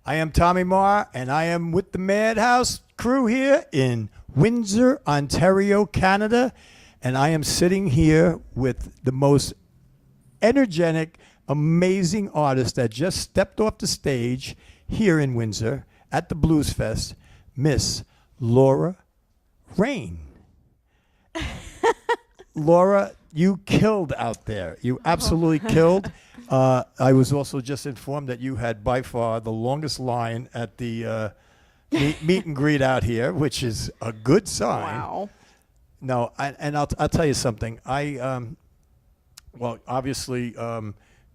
I am Tommy Maher, and I am with the Madhouse crew here in Windsor, Ontario, Canada. And I am sitting here with the most energetic, amazing artist that just stepped off the stage here in Windsor at the Blues Fest, Miss Laura Rain. Laura, you killed out there. You absolutely killed. I was also just informed that you had by far the longest line at the meet and greet out here, which is a good sign. Wow. No, I'll tell you something. Well, obviously,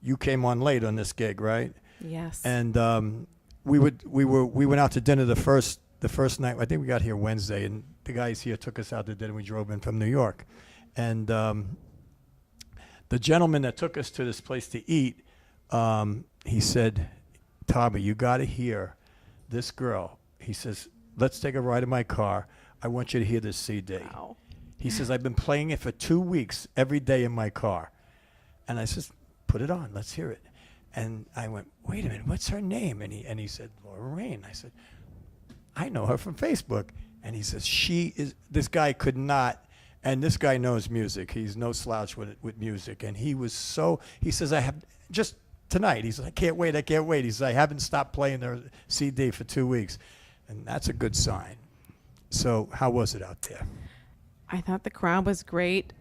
you came on late on this gig, right? Yes. And we went out to dinner the first night. I think we got here Wednesday, and the guys here took us out to dinner. We drove in from New York, and the gentleman that took us to this place to eat, he said, "Tommy, you got to hear this girl." He says, "Let's take a ride in my car. I want you to hear this CD." Wow. He says, "I've been playing it for 2 weeks every day in my car." And I says, "Put it on. Let's hear it." And I went, "Wait a minute, what's her name?" And he said, "Laura Rain." I said, "I know her from Facebook." And he says, this guy could not, and this guy knows music. He's no slouch with music. And he says, "I have, just tonight," he says, I can't wait. He says, "I haven't stopped playing their CD for 2 weeks." And that's a good sign. So how was it out there? I thought the crowd was great.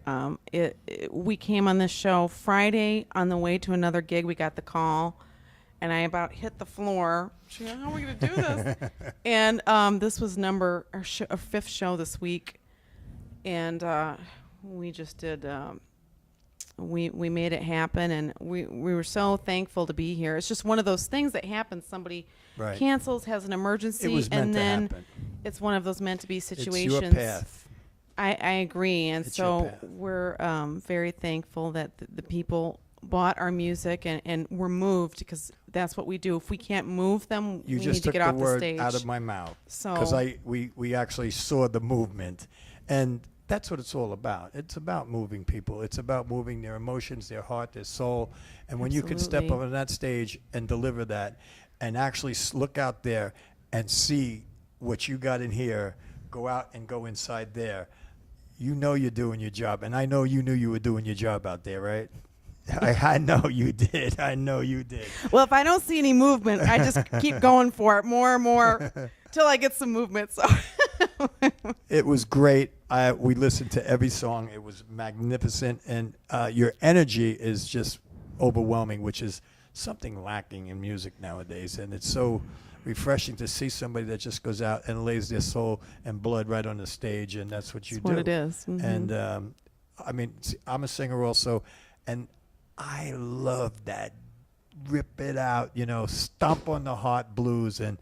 We came on this show Friday on the way to another gig. We got the call, and I about hit the floor. How are we going to do this? And this was our fifth show this week, and we just did. We made it happen, and we were so thankful to be here. It's just one of those things that happens. Somebody cancels, has an emergency, and then it's one of those meant to be situations. It's your path. I agree, and so we're very thankful that the people bought our music and were moved, because that's what we do. If we can't move them, we need to get off the stage. You just took the word out of my mouth, so because we actually saw the movement, and that's what it's all about. It's about moving people. It's about moving their emotions, their heart, their soul, and when you can step up on that stage and deliver that, and actually look out there and see what you got in here, go out and go inside there. You know you're doing your job, and I know you knew you were doing your job out there, right? I know you did. I know you did. Well, if I don't see any movement, I just keep going for it more and more till I get some movement. So it was great. We listened to every song. It was magnificent, and your energy is just overwhelming, which is something lacking in music nowadays, and it's so refreshing to see somebody that just goes out and lays their soul and blood right on the stage, and that's what you do. What it is. Mm-hmm. And I mean, see, I'm a singer also, and I love that rip it out, stomp on the heart blues, and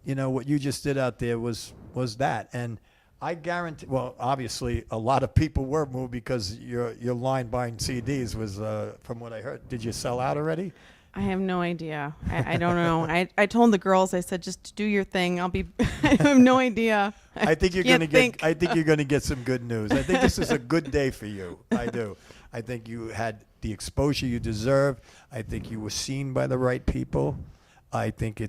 what you just did out there was that. And I guarantee, well, obviously a lot of people were moved, because your line buying CDs was, from what I heard, did you sell out already? I have no idea. I don't know. I told the girls, I said, just do your thing. I have no idea. I think you're going to get some good news. I think this is a good day for you. I do. I think you had the exposure you deserve. I think you were seen by the right people. I think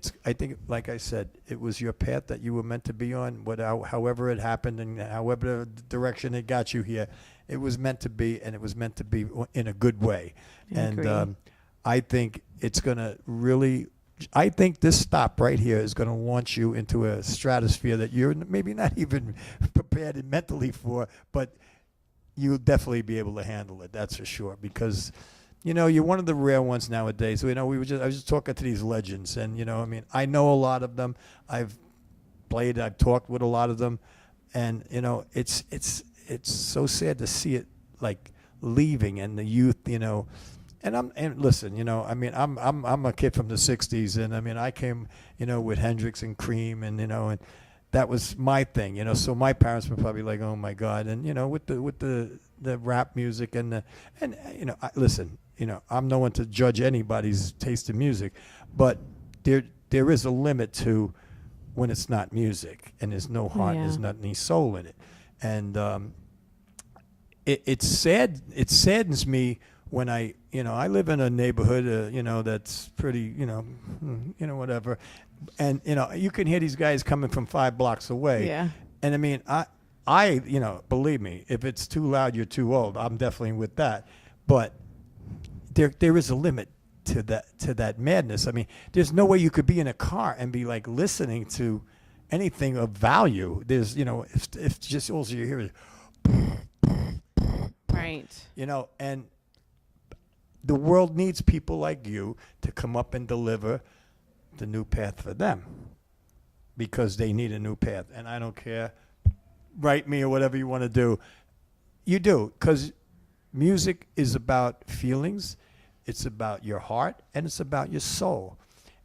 like I said, it was your path that you were meant to be on. However it happened, and however direction it got you here, it was meant to be, and it was meant to be in a good way. And I think it's going to really, I think this stop right here is going to launch you into a stratosphere that you're maybe not even prepared mentally for, but you'll definitely be able to handle it. That's for sure, because you're one of the rare ones nowadays. I was just talking to these legends, and I know a lot of them. I've talked with a lot of them, and it's so sad to see it like leaving, and the youth, And listen, I'm a kid from the '60s, and I came, with Hendrix and Cream, and and that was my thing, So my parents were probably like, "Oh my God," and with the rap music listen, I'm no one to judge anybody's taste in music, but there is a limit to when it's not music, and there's no heart, there's not any soul in it, and it saddens me when I live in a neighborhood, that's pretty, whatever. And, you can hear these guys coming from 5 blocks away. Yeah. And I mean, believe me, if it's too loud, you're too old. I'm definitely with that. But there is a limit to that madness. I mean, there's no way you could be in a car and be like listening to anything of value. There's, if just all you hear is, Right. and the world needs people like you to come up and deliver the new path for them, because they need a new path. And I don't care, write me or whatever you want to do. You do, because music is about feelings, it's about your heart, and it's about your soul.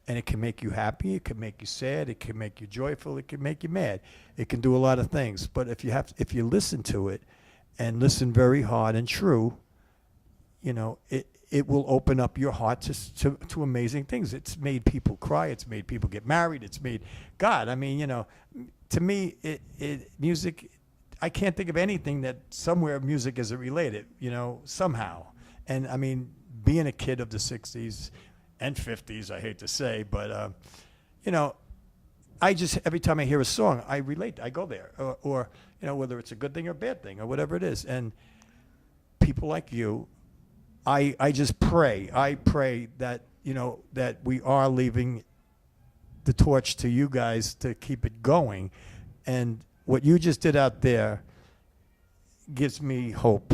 And it can make you happy, it can make you sad, it can make you joyful, it can make you mad. It can do a lot of things. But if you listen to it and listen very hard and true, it will open up your heart to amazing things. It's made people cry. It's made people get married. It's made God. I mean, to me, music. I can't think of anything that somewhere music isn't related. Somehow. And I mean, being a kid of the '60s and '50s, I hate to say, but I just, every time I hear a song, I relate. I go there, or whether it's a good thing or a bad thing or whatever it is. And people like you. I just pray. I pray that that we are leaving the torch to you guys to keep it going, and what you just did out there gives me hope.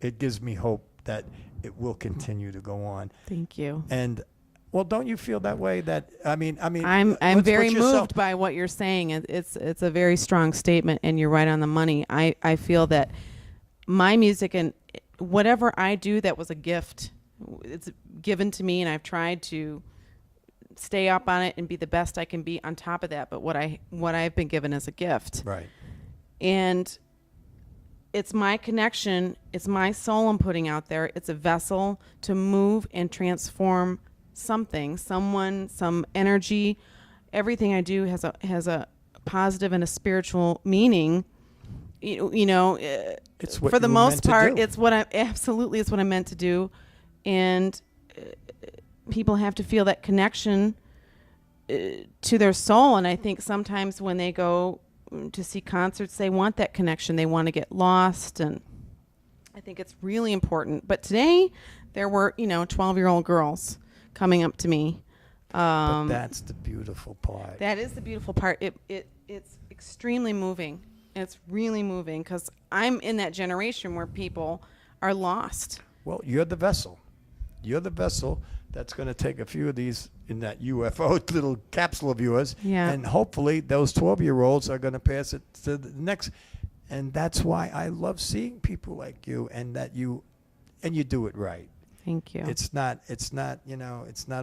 It gives me hope that it will continue to go on. Thank you. And well, don't you feel that way? That I'm very moved by what you're saying. It's a very strong statement, and you're right on the money. I feel that my music and whatever I do that was a gift, it's given to me, and I've tried to stay up on it and be the best I can be on top of that. But what I've been given is a gift. Right. And it's my connection. It's my soul I'm putting out there. It's a vessel to move and transform something, someone, some energy. Everything I do has a positive and a spiritual meaning. It's what for the most part, it's what I'm meant to do. And people have to feel that connection to their soul. And I think sometimes when they go to see concerts, they want that connection. They want to get lost. And I think it's really important. But today there were, 12-year-old girls coming up to me. But that's the beautiful part. That is the beautiful part. It's extremely moving. It's really moving, because I'm in that generation where people are lost. Well, you're the vessel. You're the vessel that's going to take a few of these in that UFO little capsule of yours. Yeah. And hopefully those 12-year-olds are going to pass it to the next. And that's why I love seeing people like you, and that you do it right. Thank you. It's not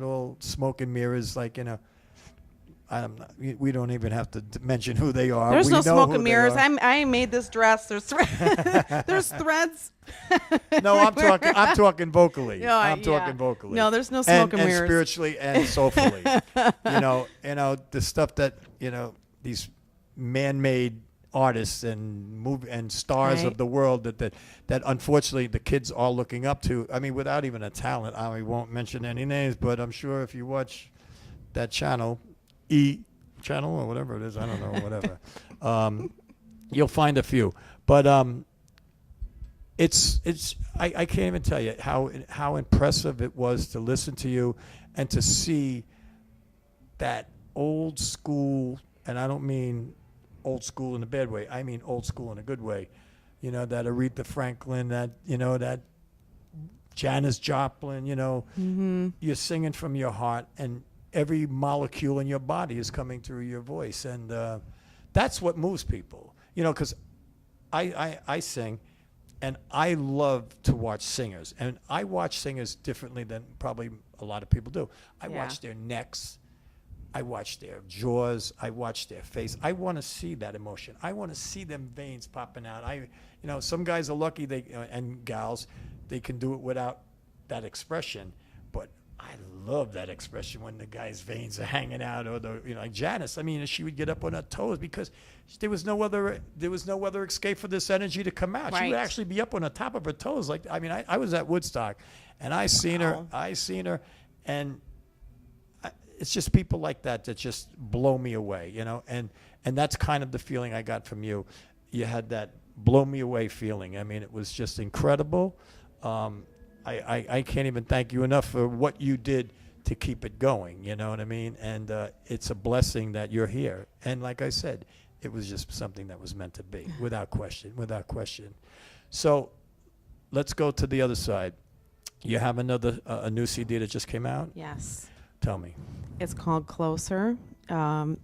all smoke and mirrors, like, we don't even have to mention who they are. There's we no know smoke who and they mirrors. are. I made this dress. There's threads. No, I'm talking vocally. No, I'm talking vocally. No, there's no smoke and mirrors. And spiritually and soulfully. The stuff that, these man-made artists and stars of the world that unfortunately the kids are looking up to. I mean, without even a talent. I won't mention any names, but I'm sure if you watch that channel, channel or whatever it is, I don't know, whatever, you'll find a few. But I can't even tell you how impressive it was to listen to you and to see that old school, and I don't mean old school in a bad way, I mean old school in a good way. That Aretha Franklin, that Janis Joplin, you're singing from your heart, and every molecule in your body is coming through your voice. And that's what moves people, because I sing, and I love to watch singers. And I watch singers differently than probably a lot of people do. I watch their necks. I watch their jaws. I watch their face. I want to see that emotion. I want to see them veins popping out. Some guys are lucky, and gals, they can do it without that expression. But I love that expression when the guy's veins are hanging out, or like Janice. I mean, she would get up on her toes because there was no other escape for this energy to come out. She would Right. actually be up on the top of her toes. Like, I mean, I was at Woodstock, and I seen her, and it's just people like that just blow me away, and that's kind of the feeling I got from you. You had that blow me away feeling. I mean, it was just incredible. I can't even thank you enough for what you did to keep it going, you know what I mean? And it's a blessing that you're here. And like I said, it was just something that was meant to be, without question. So let's go to the other side. You have a new CD that just came out? Yes. Tell me. It's called Closer. All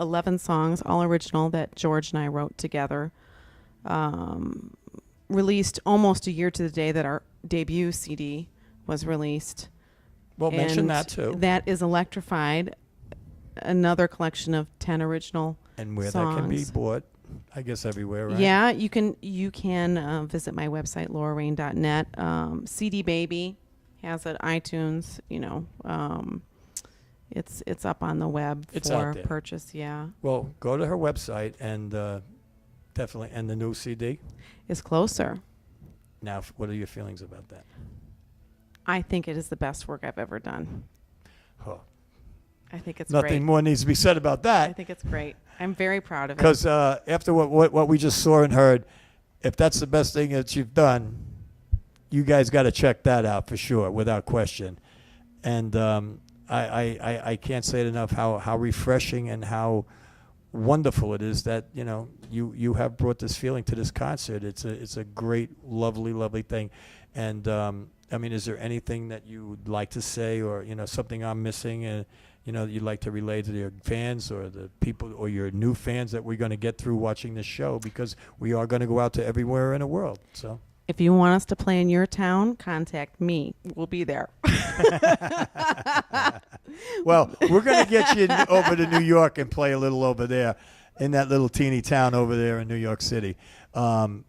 11 songs, all original, that George and I wrote together. Released almost a year to the day that our debut CD was released. Well, mention And that too. That is Electrified, another collection of 10 original And where songs. that can be bought, I guess everywhere, right? Yeah, you can visit my website, laurarain.net. CD Baby has it, iTunes, it's up on the web It's for out there. purchase, yeah. Well, go to her website and definitely, and the new CD. It's Closer. Now, what are your feelings about that? I think it is the best work I've ever done. Huh. I think it's Nothing great. more needs to be said about I that. think it's great. I'm very proud of it. Because after what we just saw and heard, if that's the best thing that you've done, you guys got to check that out for sure, without question. And I can't say it enough how refreshing and how wonderful it is that you have brought this feeling to this concert. It's a great, lovely thing. And I mean, is there anything that you would like to say, or something I'm missing, and you'd like to relay to your fans or the people or your new fans that we're going to get through watching this show, because we are going to go out to everywhere in the world. So if you want us to play in your town, contact me. We'll be there. well, we're going to get you over to New York and play a little over there in that little teeny town over there in New York City.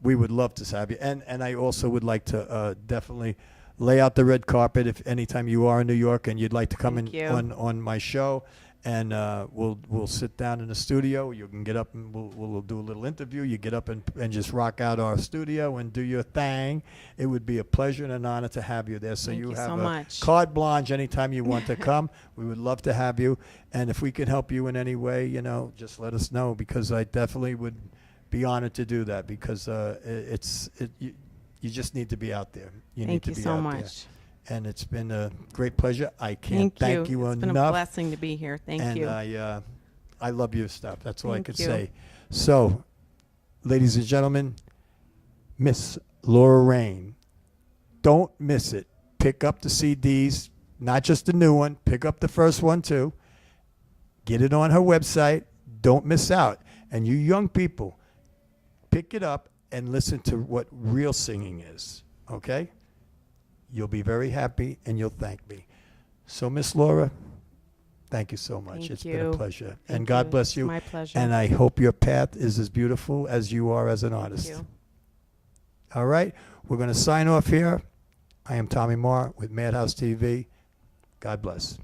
We would love to have you. And I also would like to definitely lay out the red carpet if anytime you are in New York and you'd like to come Thank you. on my show, and we'll sit down in the studio. You can get up and we'll do a little interview. You get up and just rock out our studio and do your thing. It would be a pleasure and an honor to have you there. So Thank you you have so much. carte blanche anytime you want to come. We would love to have you. And if we can help you in any way, just let us know, because I definitely would be honored to do that, because you just need to be out there. Thank you so much. And it's been a great pleasure. I can't thank you It's enough. been a blessing to be here. Thank And you. I love your stuff. That's all I Thank could you. say. So, ladies and gentlemen, Miss Laura Rain, don't miss it. Pick up the CDs, not just the new one. Pick up the first one too. Get it on her website. Don't miss out. And you young people, pick it up and listen to what real singing is. Okay? You'll be very happy, and you'll thank me. So, Miss Laura, thank you so much. Thank It's you. been a pleasure. Thank And God you. bless It's you. my pleasure. And I hope your path is as beautiful as you are as an artist. Thank you. All right? We're going to sign off here. I am Tommy Maher with Madhouse TV. God bless.